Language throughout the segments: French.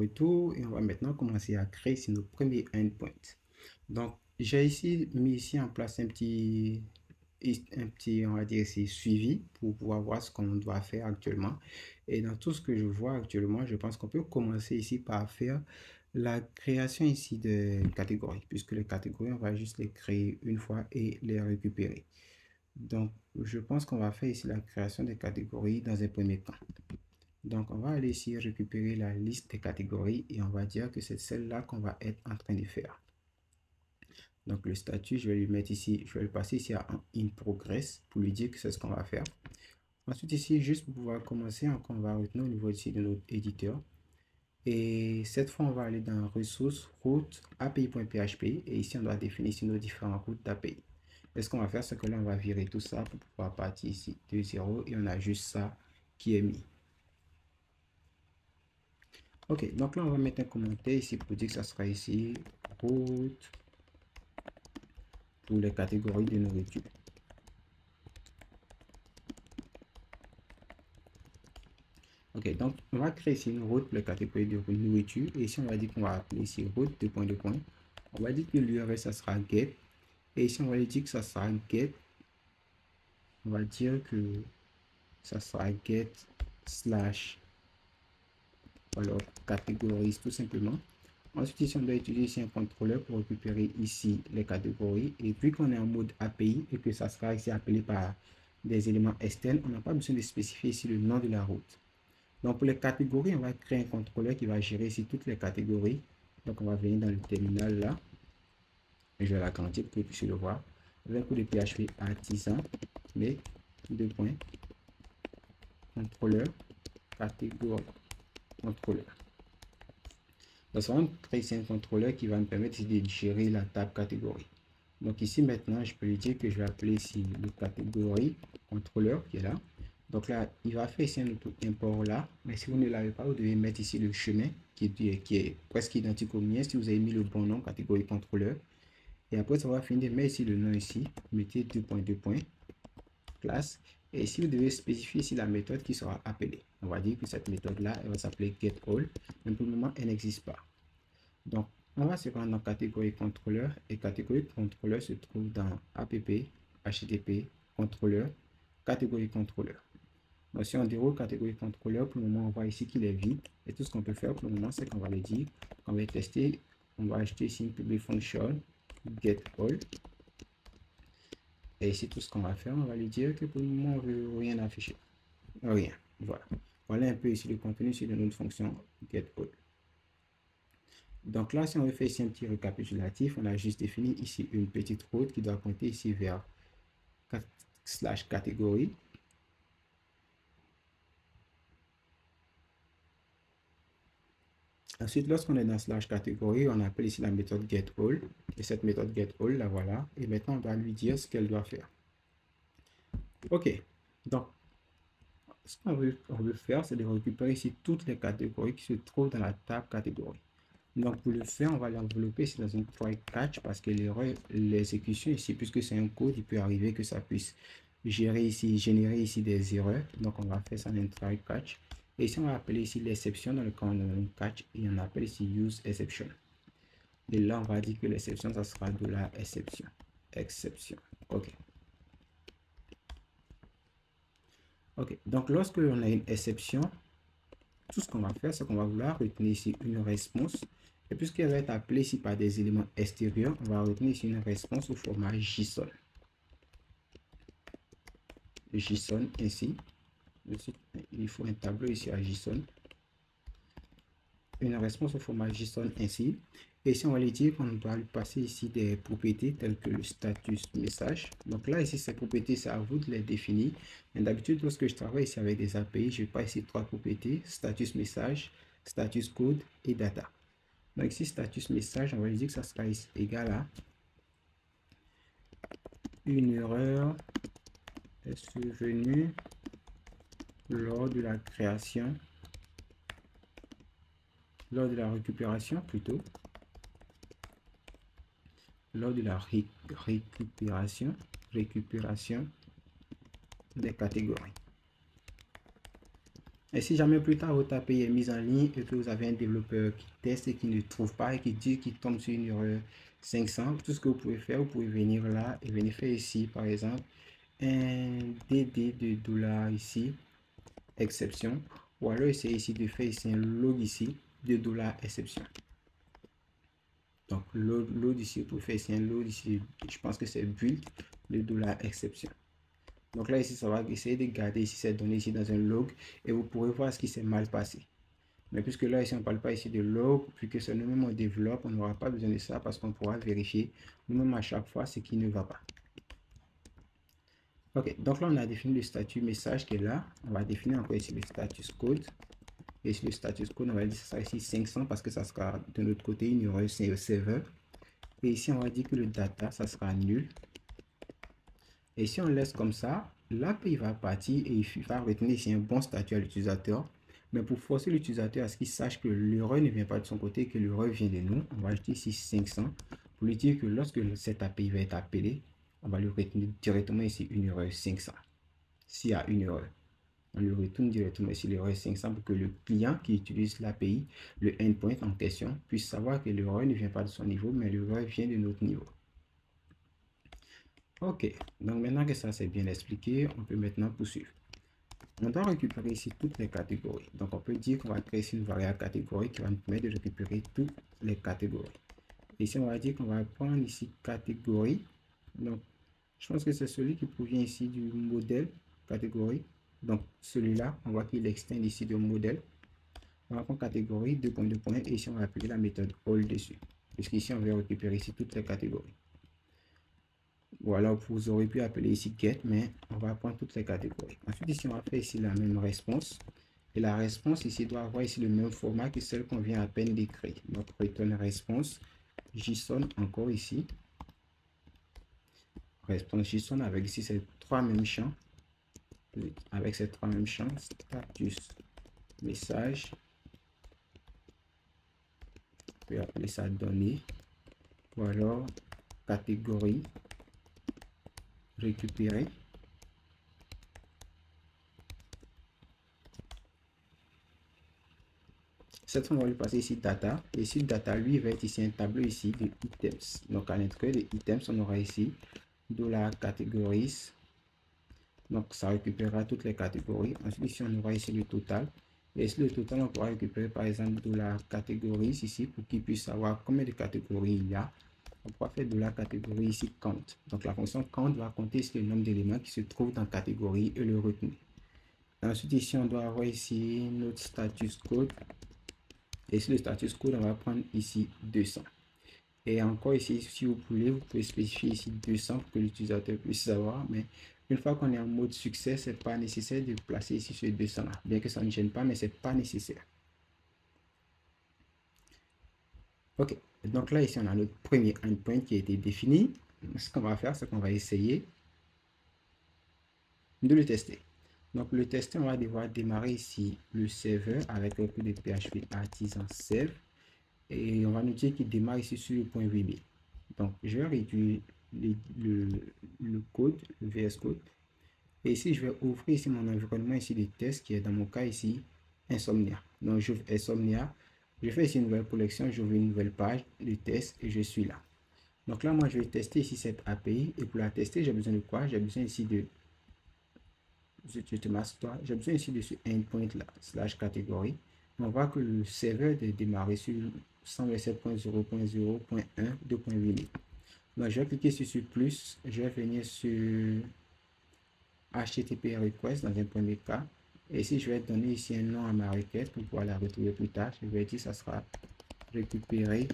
Retour et on va maintenant commencer à créer ici nos premiers endpoints. Donc, j'ai ici mis ici en place on va dire ici, suivi pour pouvoir voir ce qu'on doit faire actuellement. Et dans tout ce que je vois actuellement, je pense qu'on peut commencer ici par faire la création ici de catégories, puisque les catégories, on va juste les créer une fois et les récupérer. Donc, je pense qu'on va faire ici la création des catégories dans un premier temps. Donc, on va aller ici récupérer la liste des catégories et on va dire que c'est celle-là qu'on va être en train de faire. Donc, le statut, je vais lui mettre ici, je vais le passer ici à in progress pour lui dire que c'est ce qu'on va faire. Ensuite, ici, juste pour pouvoir commencer, on va retenir au niveau ici de notre éditeur. Et cette fois, on va aller dans ressources, route, API.php. Et ici, on doit définir ici nos différentes routes d'API. Et ce qu'on va faire, c'est que là, on va virer tout ça pour pouvoir partir ici de 0 et on a juste ça qui est mis. Ok, donc là, on va mettre un commentaire ici pour dire que ça sera ici route pour les catégories de nourriture. Ok, donc on va créer ici une route pour les catégories de nourriture. Et ici, on va dire qu'on va appeler ici route, deux points. On va dire que l'URL, ça sera get. Et ici, on va dire que ça sera get. On va dire que ça sera get slash, alors catégories tout simplement. Ensuite, ici, on doit utiliser ici un contrôleur pour récupérer ici les catégories. Et puis qu'on est en mode API et que ça sera ici appelé par des éléments externes, on n'a pas besoin de spécifier ici le nom de la route. Donc, pour les catégories, on va créer un contrôleur qui va gérer ici toutes les catégories. Donc, on va venir dans le terminal là. Et je vais l'agrandir pour que vous puissiez le voir. Avec un coup de PHP artisan, mais deux points, contrôleur, catégorie, contrôleur. Donc, ça va me créer un contrôleur qui va me permettre de gérer la table catégorie. Donc ici maintenant, je peux lui dire que je vais appeler ici le catégorie contrôleur qui est là. Donc là, il va faire ici un auto-import là. Mais si vous ne l'avez pas, vous devez mettre ici le chemin qui est presque identique au mien. Si vous avez mis le bon nom, catégorie contrôleur. Et après, ça va finir de mettre ici le nom ici. Mettez deux points, classe. Et ici, vous devez spécifier ici la méthode qui sera appelée. On va dire que cette méthode-là, elle va s'appeler getAll. Mais pour le moment, elle n'existe pas. Donc, on va se rendre dans catégorie contrôleur et catégorie contrôleur se trouve dans app, http, contrôleur, catégorie contrôleur. Donc, si on déroule catégorie contrôleur, pour le moment, on voit ici qu'il est vide. Et tout ce qu'on peut faire pour le moment, c'est qu'on va le dire, on va tester, on va acheter ici une public function getAll. Et ici, tout ce qu'on va faire, on va lui dire que pour le moment, on ne veut rien afficher. Rien. Voilà. Voilà un peu ici le contenu sur notre fonction getAll. Donc là, si on fait ici un petit récapitulatif, on a juste défini ici une petite route qui doit pointer ici vers slash catégorie. Ensuite, lorsqu'on est dans slash catégorie, on appelle ici la méthode getAll. Et cette méthode getAll, la voilà. Et maintenant, on va lui dire ce qu'elle doit faire. OK. Donc, ce qu'on veut faire, c'est de récupérer ici toutes les catégories qui se trouvent dans la table catégorie. Donc, pour le faire, on va l'envelopper ici dans un try catch parce que l'exécution ici, puisque c'est un code, il peut arriver que ça puisse générer ici des erreurs. Donc, on va faire ça dans un try catch. Et ici, on va appeler ici l'exception dans le cas où on a un catch et on appelle ici use exception. Et là, on va dire que l'exception, ça sera de la exception. Exception. OK. OK. Donc, lorsque on a une exception, tout ce qu'on va faire, c'est qu'on va vouloir retenir ici une réponse. Et puisqu'elle va être appelée ici par des éléments extérieurs, on va retenir ici une réponse au format JSON. JSON ainsi. Il faut un tableau ici à JSON. Une réponse au format JSON ainsi. Et ici, on va lui dire qu'on doit lui passer ici des propriétés telles que le status message. Donc là, ici, ces propriétés, c'est à vous de les définir. Mais d'habitude, lorsque je travaille ici avec des API, je passe ici trois propriétés: status message, status code et data. Donc ici, status message, on va lui dire que ça sera égal à une erreur est survenue lors de la création, lors de la récupération plutôt, lors de la récupération des catégories. Et si jamais plus tard votre API est mise en ligne et que vous avez un développeur qui teste et qui ne trouve pas et qui dit qu'il tombe sur une erreur 500, tout ce que vous pouvez faire, vous pouvez venir là et venir faire ici, par exemple, un DD de dollar ici, exception, ou alors essayer ici de faire ici un log ici de dollar exception. Donc, load ici, vous pouvez faire ici un load ici, je pense que c'est build de dollar exception. Donc là, ici, ça va essayer de garder ici cette donnée ici dans un log et vous pourrez voir ce qui s'est mal passé. Mais puisque là, ici, on ne parle pas ici de log, puisque c'est nous-mêmes on développe, on n'aura pas besoin de ça parce qu'on pourra vérifier nous-mêmes à chaque fois ce qui ne va pas. Ok, donc là, on a défini le statut message qui est là. On va définir encore ici le status code. Et ici, le status code, on va dire que ça sera ici 500 parce que ça sera de l'autre côté une erreur serveur. Et ici, on va dire que le data, ça sera nul. Et si on laisse comme ça, l'API va partir et il va retenir ici un bon statut à l'utilisateur. Mais pour forcer l'utilisateur à ce qu'il sache que l'erreur ne vient pas de son côté, que l'erreur vient de nous, on va ajouter ici 500 pour lui dire que lorsque cette API va être appelée, on va lui retenir directement ici une erreur 500. S'il y a une erreur, on lui retourne directement ici l'erreur 500 pour que le client qui utilise l'API, le endpoint en question, puisse savoir que l'erreur ne vient pas de son niveau, mais l'erreur vient de notre niveau. Ok, donc maintenant que ça c'est bien expliqué, on peut maintenant poursuivre. On doit récupérer ici toutes les catégories. Donc on peut dire qu'on va créer ici une variable catégorie qui va nous permettre de récupérer toutes les catégories. Ici on va dire qu'on va prendre ici catégorie. Donc je pense que c'est celui qui provient ici du modèle catégorie. Donc celui-là, on voit qu'il extend ici de modèle. On va prendre catégorie, 2.2. Et ici on va appliquer la méthode all dessus. Puisqu'ici on va récupérer ici toutes les catégories. Ou alors vous aurez pu appeler ici get, mais on va prendre toutes les catégories. Ensuite ici on va faire ici la même réponse. Et la réponse ici doit avoir ici le même format que celle qu'on vient à peine d'écrire. Donc return réponse JSON encore ici. Réponse JSON avec ici ces trois mêmes champs. Avec ces trois mêmes champs, status message. On peut appeler ça données. Ou alors catégorie récupérer. Cette fois, on va lui passer ici data. Et ici, data, lui, va être ici un tableau ici de items. Donc, à l'intérieur de items, on aura ici $categories. Donc, ça récupérera toutes les catégories. Ensuite, ici, on aura ici le total. Et ici, le total, on pourra récupérer, par exemple, $categories ici pour qu'il puisse savoir combien de catégories il y a. On pourra faire $catégorie ici count. Donc, la fonction count va compter ici le nombre d'éléments qui se trouvent dans catégorie et le retenir. Ensuite, ici, on doit avoir ici notre status code. Et sur le status code, on va prendre ici 200. Et encore ici, si vous pouvez spécifier ici 200 pour que l'utilisateur puisse savoir. Mais une fois qu'on est en mode succès, c'est pas nécessaire de placer ici ce 200 là. Bien que ça ne gêne pas, mais c'est pas nécessaire. Ok, donc là ici on a notre premier endpoint qui a été défini. Ce qu'on va faire, c'est qu'on va essayer de le tester. Donc le tester, on va devoir démarrer ici le serveur avec un peu de PHP artisan serve. Et on va nous dire qu'il démarre ici sur le point VB. Donc, je vais réduire le code, le VS Code. Et ici, je vais ouvrir ici mon environnement ici de test qui est dans mon cas ici, Insomnia. Donc, j'ouvre Insomnia. Je fais ici une nouvelle collection, j'ouvre une nouvelle page de test et je suis là. Donc là, moi, je vais tester ici cette API. Et pour la tester, j'ai besoin de quoi? J'ai besoin ici de... Je te masque toi. J'ai besoin ici de ce endpoint là, slash catégorie. On voit que le serveur est démarré sur 127.0.0.1 2.8. Donc, je vais cliquer sur ce plus. Je vais venir sur HTTP request dans un premier cas. Et ici, je vais donner ici un nom à ma requête pour pouvoir la retrouver plus tard. Je vais dire ça sera récupérer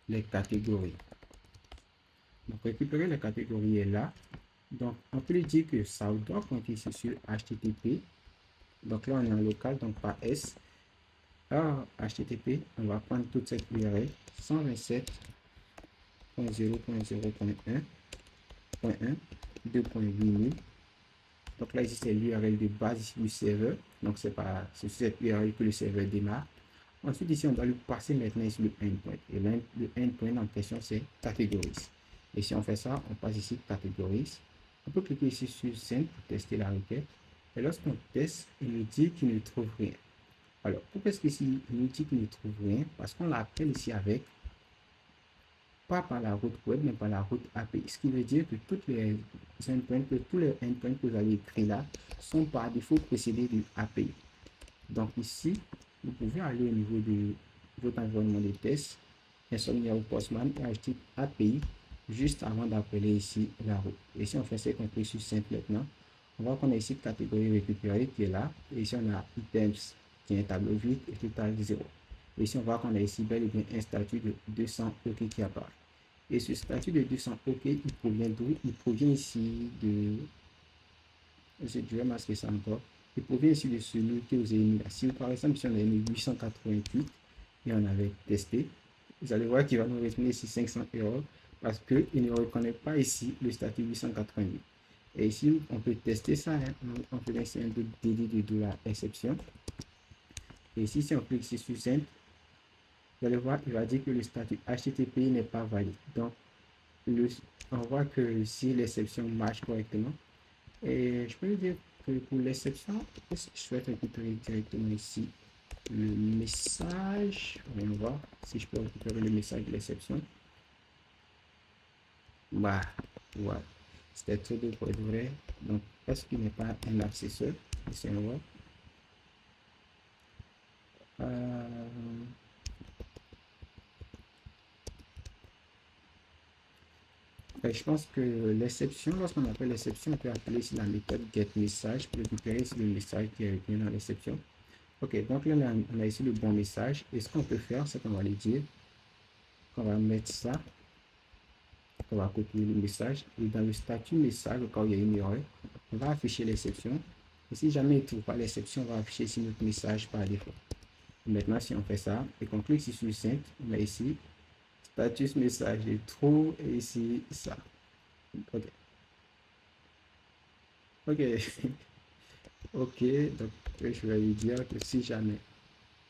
les catégories. Donc, récupérer les catégories est là. Donc, on peut lui dire que ça doit pointer ici sur HTTP. Donc là, on est en local, donc pas S. Alors, HTTP, on va prendre toute cette URL 127.0.0.1.1 2.8000. Donc là, ici, c'est l'URL de base ici du serveur. Donc, c'est cette URL que le serveur démarre. Ensuite, ici, on doit lui passer maintenant ici le endpoint. Et le endpoint en question, c'est categories. Et si on fait ça, on passe ici categories. On peut cliquer ici sur send pour tester la requête. Et lorsqu'on teste, il nous dit qu'il ne trouve rien. Alors, pourquoi est-ce qu'ici, il nous dit qu'il ne trouve rien? Parce qu'on l'appelle ici avec, pas par la route web, mais par la route API. Ce qui veut dire que toutes les endpoints, que tous les endpoints que vous avez écrits là sont par défaut précédés du API. Donc ici, vous pouvez aller au niveau de votre environnement de test, insomnia ou Postman et acheter API juste avant d'appeler ici la route. Et si on fait ça qu'on peut sur simple maintenant, on voit qu'on a ici catégorie récupérée qui est là. Et ici on a items qui est un tableau vide et total 0. Et ici on voit qu'on a ici bel et bien un statut de 200 OK qui apparaît. Et ce statut de 200 OK, il provient d'où? Il provient ici de... Je vais masquer ça encore. Il provient ici de celui que vous avez mis là. Si par exemple, si on avait mis 888 et on avait testé, vous allez voir qu'il va nous retenir ici 500 erreurs parce qu'il ne reconnaît pas ici le statut 888. Et ici, on peut tester ça. Hein. On peut laisser un double DD de $exception. Et ici, si on clique ici sur simple, vous allez voir, il va dire que le statut HTTP n'est pas valide. Donc, on voit que si l'exception marche correctement, et je peux dire que pour l'exception, je souhaite récupérer directement ici le message. On va voir si je peux récupérer le message de l'exception. Bah, ouais, c'était trop de pour être vrai. Donc, est-ce qu'il n'est pas un accesseur? Essayons voir. Je pense que l'exception, lorsqu'on appelle l'exception, on peut appeler ici la méthode getMessage pour récupérer ici le message qui est retenu dans l'exception. Ok, donc là, on a ici le bon message. Et ce qu'on peut faire, c'est qu'on va lui dire qu'on va mettre ça, qu'on va copier le message. Et dans le statut message, quand il y a une erreur, on va afficher l'exception. Et si jamais il ne trouve pas l'exception, on va afficher ici notre message par défaut. Maintenant, si on fait ça et qu'on clique ici sur 5, on a ici status message est true et ici ça. Ok. Ok. Ok. Donc, je vais lui dire que si jamais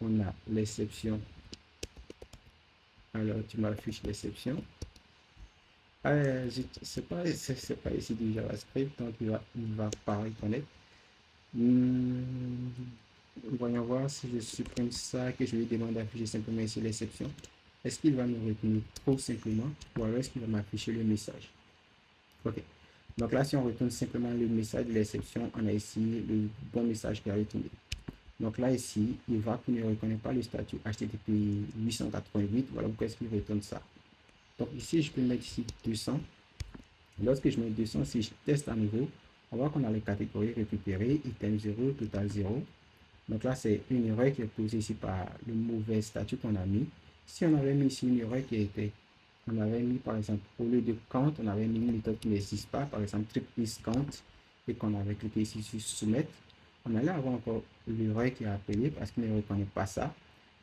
on a l'exception, alors tu m'affiches l'exception. C'est pas ici du JavaScript, donc il va pas reconnaître. Voyons voir si je supprime ça, que je lui demande d'afficher simplement ici l'exception. Est-ce qu'il va me retenir trop simplement ou alors est-ce qu'il va m'afficher le message? Ok. Donc là, si on retourne simplement le message de l'exception, on a ici le bon message qui a retourné. Donc là, ici, il voit qu'il ne reconnaît pas le statut HTTP 888. Voilà pourquoi est-ce qu'il retourne ça. Donc ici, je peux mettre ici 200. Lorsque je mets 200, si je teste à nouveau, on voit qu'on a les catégories récupérées, item 0, total 0. Donc là, c'est une erreur qui est posée ici par le mauvais statut qu'on a mis. Si on avait mis ici une erreur qui était, on avait mis par exemple, au lieu de count, on avait mis une méthode qui n'existe pas, par exemple trip is count, et qu'on avait cliqué ici sur soumettre, on allait avoir encore l'erreur qui est appelée parce qu'il ne reconnaît pas ça.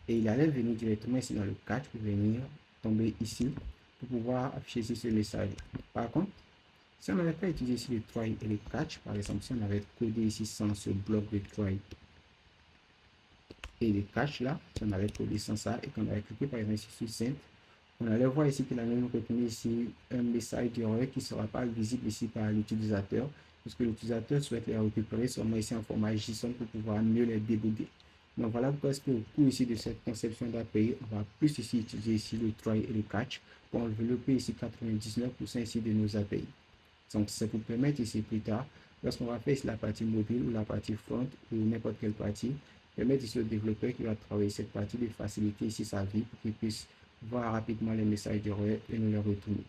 Et il allait venir directement ici dans le catch pour venir tomber ici pour pouvoir afficher ici ce message. Par contre, si on n'avait pas utilisé ici le try et le catch, par exemple, si on avait codé ici sans ce bloc de try et le catch là, si on avait codé sans ça et qu'on avait cliqué par exemple ici sur simple, on allait voir ici qu'il a même retenu ici un message d'erreur qui ne sera pas visible ici par l'utilisateur, puisque l'utilisateur souhaite les récupérer seulement ici en format JSON pour pouvoir mieux les débugger. Donc voilà pourquoi est-ce qu'au cours ici de cette conception d'API, on va plus ici utiliser ici le try et le catch pour développer ici 99% ici de nos API. Donc ça vous permettre ici plus tard, lorsqu'on va faire ici la partie mobile ou la partie front ou n'importe quelle partie, permettre ici au développeur qui va travailler cette partie de faciliter ici sa vie pour qu'il puisse voir rapidement les messages d'erreur et nous les retourner.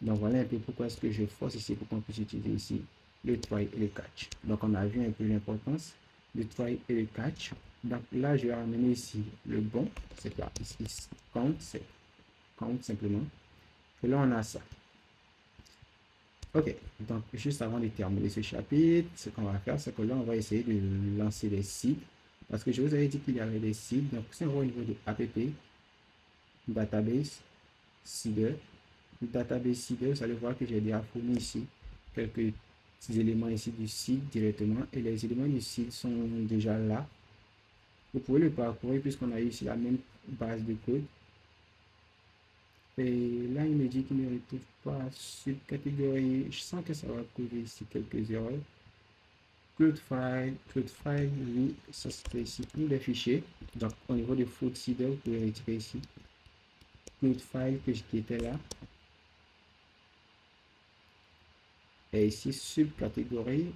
Donc voilà un peu pourquoi est-ce que je force ici pour qu'on puisse utiliser ici le try et le catch. Donc on a vu un peu l'importance du try et le catch. Donc là je vais ramener ici le bon, c'est là, ici count, c'est count simplement. Et là on a ça. Ok, donc juste avant de terminer ce chapitre, ce qu'on va faire, c'est que là on va essayer de lancer des sites. Parce que je vous avais dit qu'il y avait des sites. Donc c'est au niveau de app, database, seeder. Database seeder, vous allez voir que j'ai déjà fourni ici quelques éléments ici du site directement. Et les éléments du site sont déjà là. Vous pouvez le parcourir puisqu'on a ici la même base de code. Et là, il me dit qu'il ne retrouve pas cette catégorie. Je sens que ça va causer ici quelques erreurs. Cloud file, oui, ça c'était ici pour les fichiers. Donc au niveau de Foodseeder, vous pouvez retirer ici Cloud file qui était là. Et ici, subcatégorie,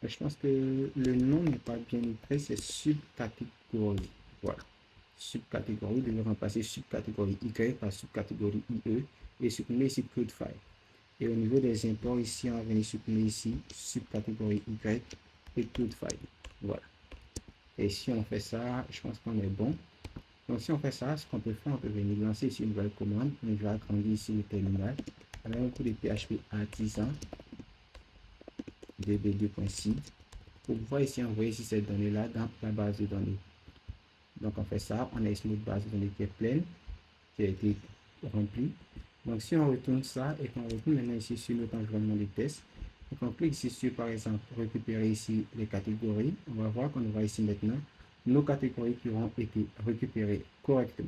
je pense que le nom n'est pas bien écrit, c'est subcatégorie. Voilà. Subcatégorie, de remplacer subcatégorie Y par subcatégorie IE et supprimer ici Cloud file. Et au niveau des imports, ici, on va venir supprimer ici subcatégorie Y et Cloud file. Voilà. Et si on fait ça, je pense qu'on est bon. Donc, si on fait ça, ce qu'on peut faire, on peut venir lancer ici une nouvelle commande. Je vais agrandir ici le terminal. Avec un coup de PHP artisan db2.seed pour pouvoir ici envoyer ici cette donnée-là dans la base de données. Donc, on fait ça. On a ici notre base de données qui est pleine, qui a été remplie. Donc, si on retourne ça et qu'on retourne maintenant ici sur notre environnement de test, donc on clique ici sur, par exemple, récupérer ici les catégories. On va voir qu'on aura ici maintenant nos catégories qui auront été récupérées correctement.